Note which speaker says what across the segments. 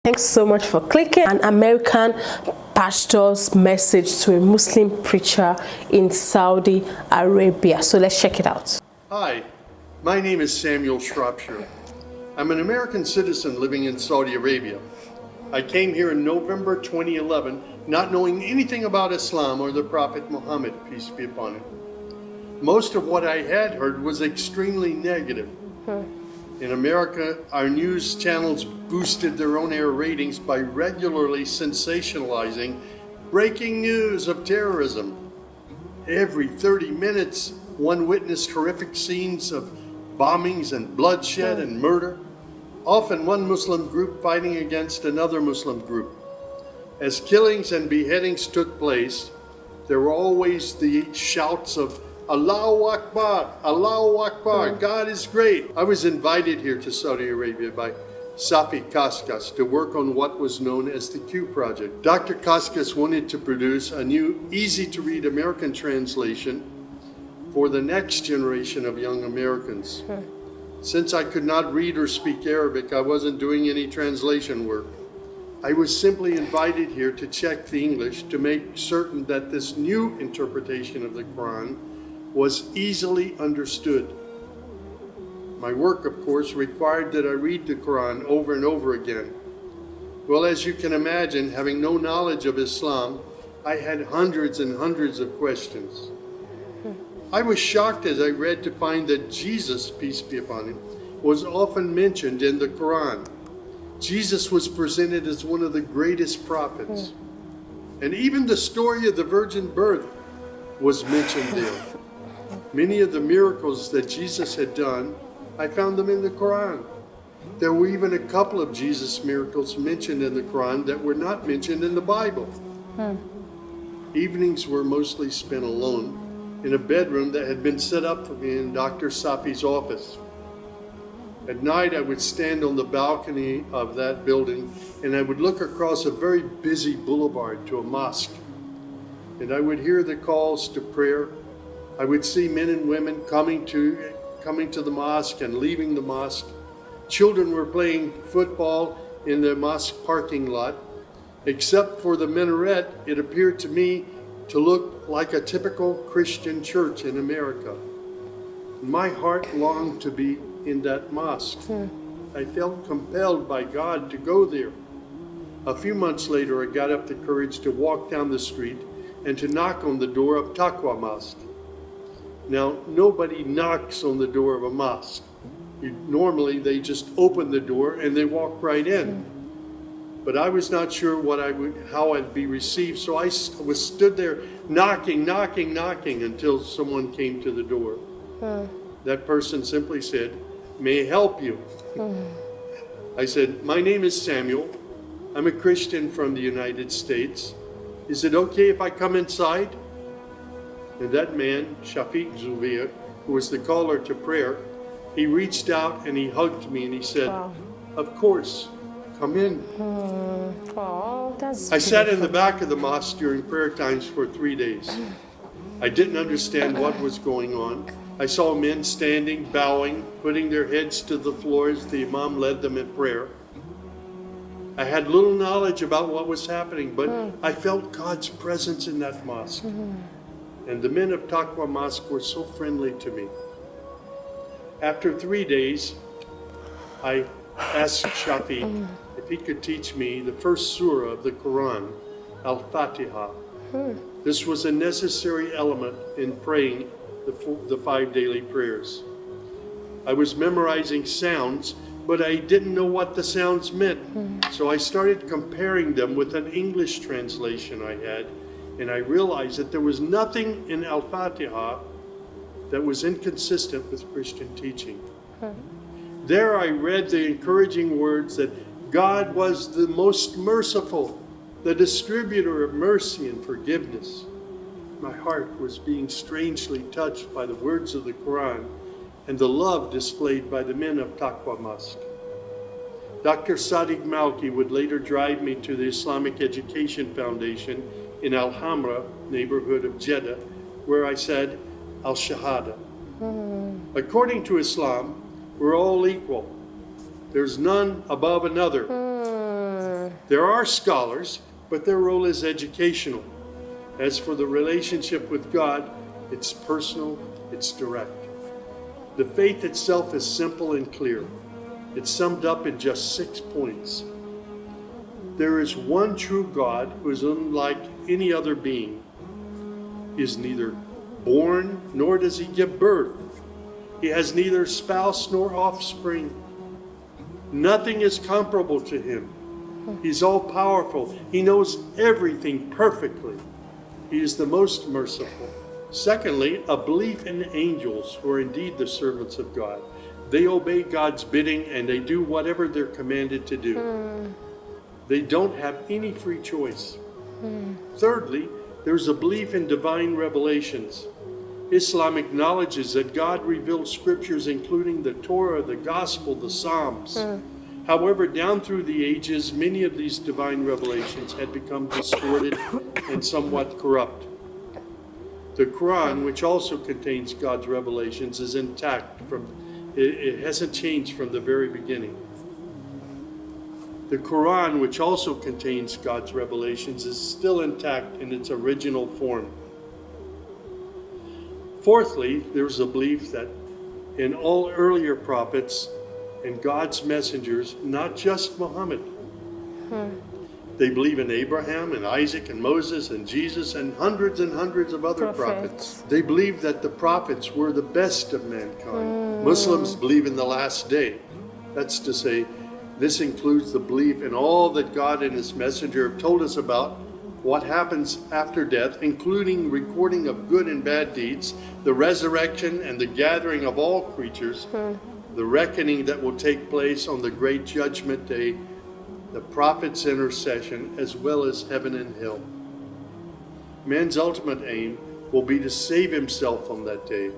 Speaker 1: Thanks so much for clicking. An American pastor's message to a Muslim preacher in Saudi Arabia. So let's check it out.
Speaker 2: Hi, my name is Samuel Shropshire. I'm an American citizen living in Saudi Arabia. I came here in November 2011, not knowing anything about Islam or the Prophet Muhammad, peace be upon him. Most of what I had heard was extremely negative. In America, our news channels boosted their on-air ratings by regularly sensationalizing breaking news of terrorism. Every 30 minutes, one witnessed horrific scenes of bombings and bloodshed and murder, often one Muslim group fighting against another Muslim group. As killings and beheadings took place, there were always the shouts of Allahu Akbar, Allahu Akbar, God is great. I was invited here to Saudi Arabia by Safi Kaskas to work on what was known as the Q Project. Dr. Kaskas wanted to produce a new, easy-to-read American translation for the next generation of young Americans. Since I could not read or speak Arabic, I wasn't doing any translation work. I was simply invited here to check the English to make certain that this new interpretation of the Quran was easily understood. My work, of course, required that I read the Quran over and over again. Well, as you can imagine, having no knowledge of Islam, I had hundreds and hundreds of questions. I was shocked as I read to find that Jesus, peace be upon him, was often mentioned in the Quran. Jesus was presented as one of the greatest prophets. And even the story of the virgin birth was mentioned there. Many of the miracles that Jesus had done, I found them in the Quran. There were even a couple of Jesus miracles mentioned in the Quran that were not mentioned in the Bible. Evenings were mostly spent alone in a bedroom that had been set up for me in Dr. Safi's office. At night, I would stand on the balcony of that building and I would look across a very busy boulevard to a mosque. And I would hear the calls to prayer. I would see men and women coming to the mosque and leaving the mosque. Children were playing football in the mosque parking lot. Except for the minaret, it appeared to me to look like a typical Christian church in America. My heart longed to be in that mosque. I felt compelled by God to go there. A few months later, I got up the courage to walk down the street and to knock on the door of Taqwa Mosque. Now, nobody knocks on the door of a mosque. Normally, they just open the door and they walk right in. But I was not sure how I'd be received, so I stood there knocking until someone came to the door. That person simply said, "May I help you?" I said, "My name is Samuel. I'm a Christian from the United States. Is it okay if I come inside?" And that man, Shafiq Zubair, who was the caller to prayer, he reached out and he hugged me and he said, "Of course, come in." I sat in the back of the mosque during prayer times for 3 days. I didn't understand what was going on. I saw men standing, bowing, putting their heads to the floor as the Imam led them in prayer. I had little knowledge about what was happening, but I felt God's presence in that mosque. And the men of Taqwa Mosque were so friendly to me. After 3 days, I asked Shafi if he could teach me the first surah of the Quran, Al-Fatiha. This was a necessary element in praying the 5 daily prayers. I was memorizing sounds, but I didn't know what the sounds meant. So I started comparing them with an English translation I had, and I realized that there was nothing in Al-Fatiha that was inconsistent with Christian teaching. There I read the encouraging words that God was the most merciful, the distributor of mercy and forgiveness. My heart was being strangely touched by the words of the Quran and the love displayed by the men of Taqwa Mosque. Dr. Sadiq Malki would later drive me to the Islamic Education Foundation in Al-Hamra neighborhood of Jeddah, where I said Al-Shahada. According to Islam, we're all equal. There's none above another. There are scholars, but their role is educational. As for the relationship with God, it's personal, it's direct. The faith itself is simple and clear. It's summed up in just 6 points. There is one true God who is unlike any other being. He is neither born nor does he give birth. He has neither spouse nor offspring. Nothing is comparable to him. He's all powerful. He knows everything perfectly. He is the most merciful. Secondly, a belief in angels who are indeed the servants of God. They obey God's bidding and they do whatever they're commanded to do. They don't have any free choice. Thirdly, there's a belief in divine revelations. Islam acknowledges that God revealed scriptures including the Torah, the Gospel, the Psalms. However, down through the ages, many of these divine revelations had become distorted and somewhat corrupt. The Quran, which also contains God's revelations, is intact. It hasn't changed from the very beginning. The Quran, which also contains God's revelations, is still intact in its original form. Fourthly, there's a belief that in all earlier prophets and God's messengers, not just Muhammad. They believe in Abraham and Isaac and Moses and Jesus and hundreds of other prophets. They believe that the prophets were the best of mankind. Muslims believe in the last day. That's to say, this includes the belief in all that God and his messenger have told us about what happens after death, including recording of good and bad deeds, the resurrection and the gathering of all creatures, the reckoning that will take place on the great judgment day, the prophet's intercession, as well as heaven and hell. Man's ultimate aim will be to save himself on that day.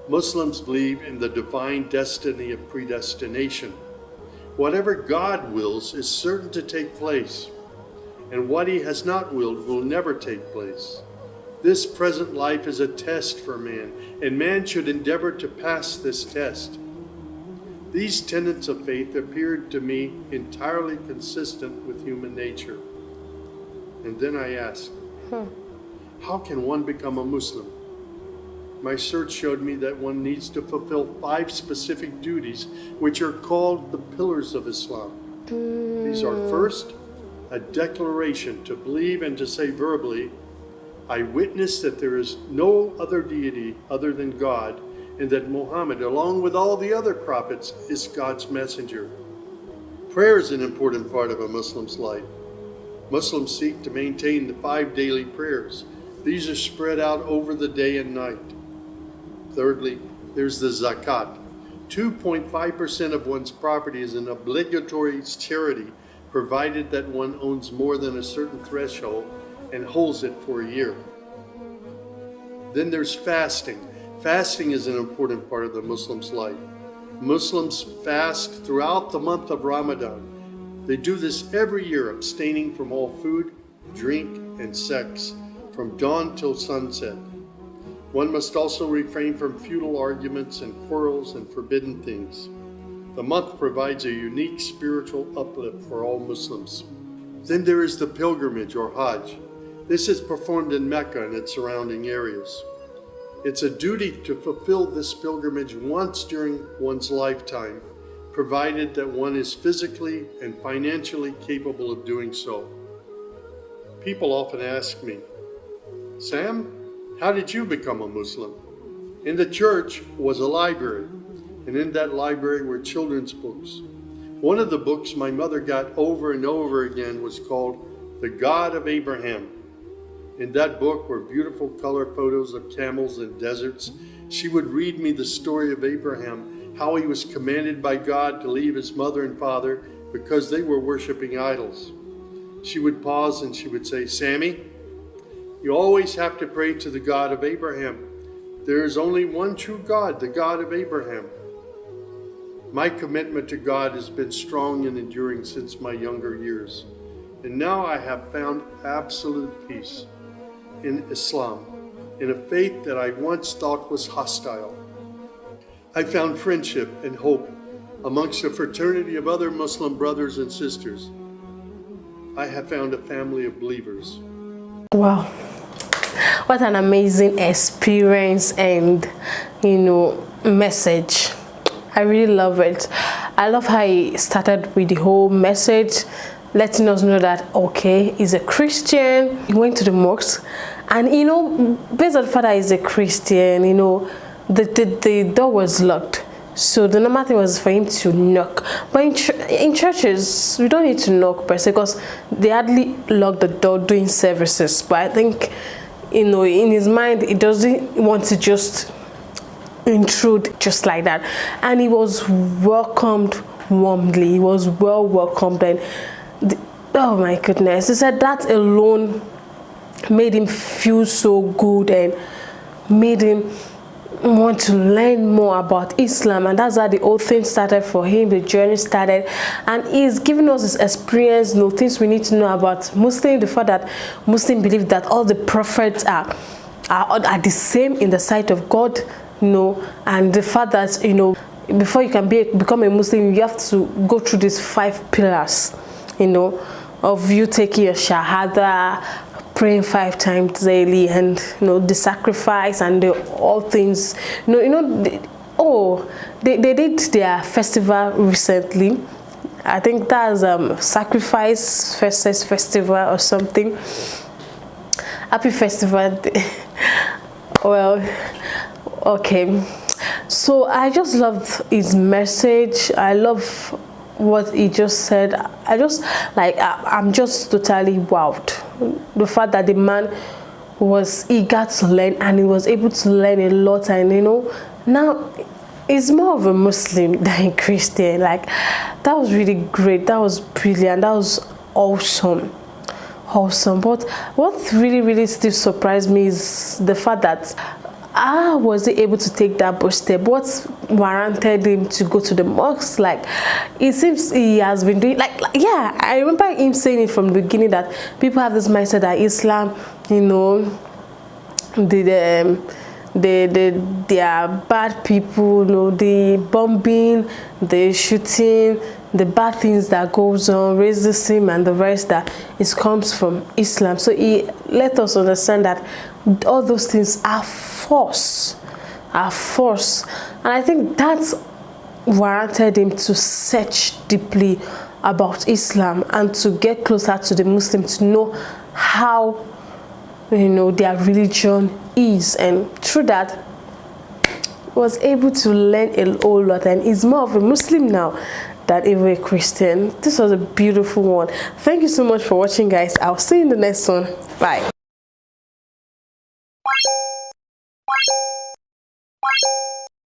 Speaker 2: Muslims believe in the divine destiny of predestination. Whatever God wills is certain to take place, and what he has not willed will never take place. This present life is a test for man, and man should endeavor to pass this test. These tenets of faith appeared to me entirely consistent with human nature. And then I asked, how can one become a Muslim? My search showed me that one needs to fulfill 5 specific duties, which are called the pillars of Islam. These are: first, a declaration to believe and to say verbally, I witness that there is no other deity other than God, and that Muhammad, along with all the other prophets, is God's messenger. Prayer is an important part of a Muslim's life. Muslims seek to maintain the 5 daily prayers. These are spread out over the day and night. Thirdly, there's the zakat. 2.5% of one's property is an obligatory charity, provided that one owns more than a certain threshold and holds it for a year. Then there's fasting. Fasting is an important part of the Muslim's life. Muslims fast throughout the month of Ramadan. They do this every year, abstaining from all food, drink, and sex, from dawn till sunset. One must also refrain from futile arguments and quarrels and forbidden things. The month provides a unique spiritual uplift for all Muslims. Then there is the pilgrimage or Hajj. This is performed in Mecca and its surrounding areas. It's a duty to fulfill this pilgrimage once during one's lifetime, provided that one is physically and financially capable of doing so. People often ask me, Sam, how did you become a Muslim? In the church was a library, and in that library were children's books. One of the books my mother got over and over again was called The God of Abraham. In that book were beautiful color photos of camels and deserts. She would read me the story of Abraham, how he was commanded by God to leave his mother and father because they were worshiping idols. She would pause and she would say, Sammy, you always have to pray to the God of Abraham. There is only one true God, the God of Abraham. My commitment to God has been strong and enduring since my younger years. And now I have found absolute peace in Islam, in a faith that I once thought was hostile. I found friendship and hope amongst a fraternity of other Muslim brothers and sisters, I have found a family of believers.
Speaker 1: Wow, what an amazing experience and message. I really love it. I love how he started with the whole message, letting us know that okay, he's a Christian. He went to the mosque, and based on the fact that he's a Christian, the door was locked. So the normal thing was for him to knock. But in churches, we don't need to knock per se, because they hardly lock the door during services. But I think, in his mind, he doesn't want to just intrude just like that. And he was welcomed warmly. He was well welcomed. And oh my goodness, he said that alone made him feel so good and made him want to learn more about Islam. And that's how the whole thing started for him. The journey started, and he's giving us his experience, things we need to know about Muslim. The fact that Muslims believe that all the prophets are the same in the sight of God, and the fact that before you can become a Muslim, you have to go through these 5 pillars, of you taking your shahada, praying 5 times daily, and the sacrifice and all things. They did their festival recently. I think that's sacrifice versus festival or something. Happy festival. Well, okay. So I just loved his message. I love what he just said. I'm just totally wowed. The fact that the man was eager to learn, and he was able to learn a lot, and now he's more of a Muslim than a Christian. That was really great. That was brilliant. That was awesome. But what really still surprised me is the fact that was he able to take that bold step? What warranted him to go to the mosque? It seems he has been doing yeah, I remember him saying it from the beginning that people have this mindset that Islam, they are bad people, the bombing, the shooting, the bad things that goes on, racism and the rest, that it comes from Islam. So he let us understand that all those things are force. And I think that's warranted him to search deeply about Islam and to get closer to the Muslims, to know how their religion is, and through that was able to learn a whole lot, and is more of a Muslim now than even a Christian. This was a beautiful one. Thank you so much for watching, guys. I'll see you in the next one. Bye.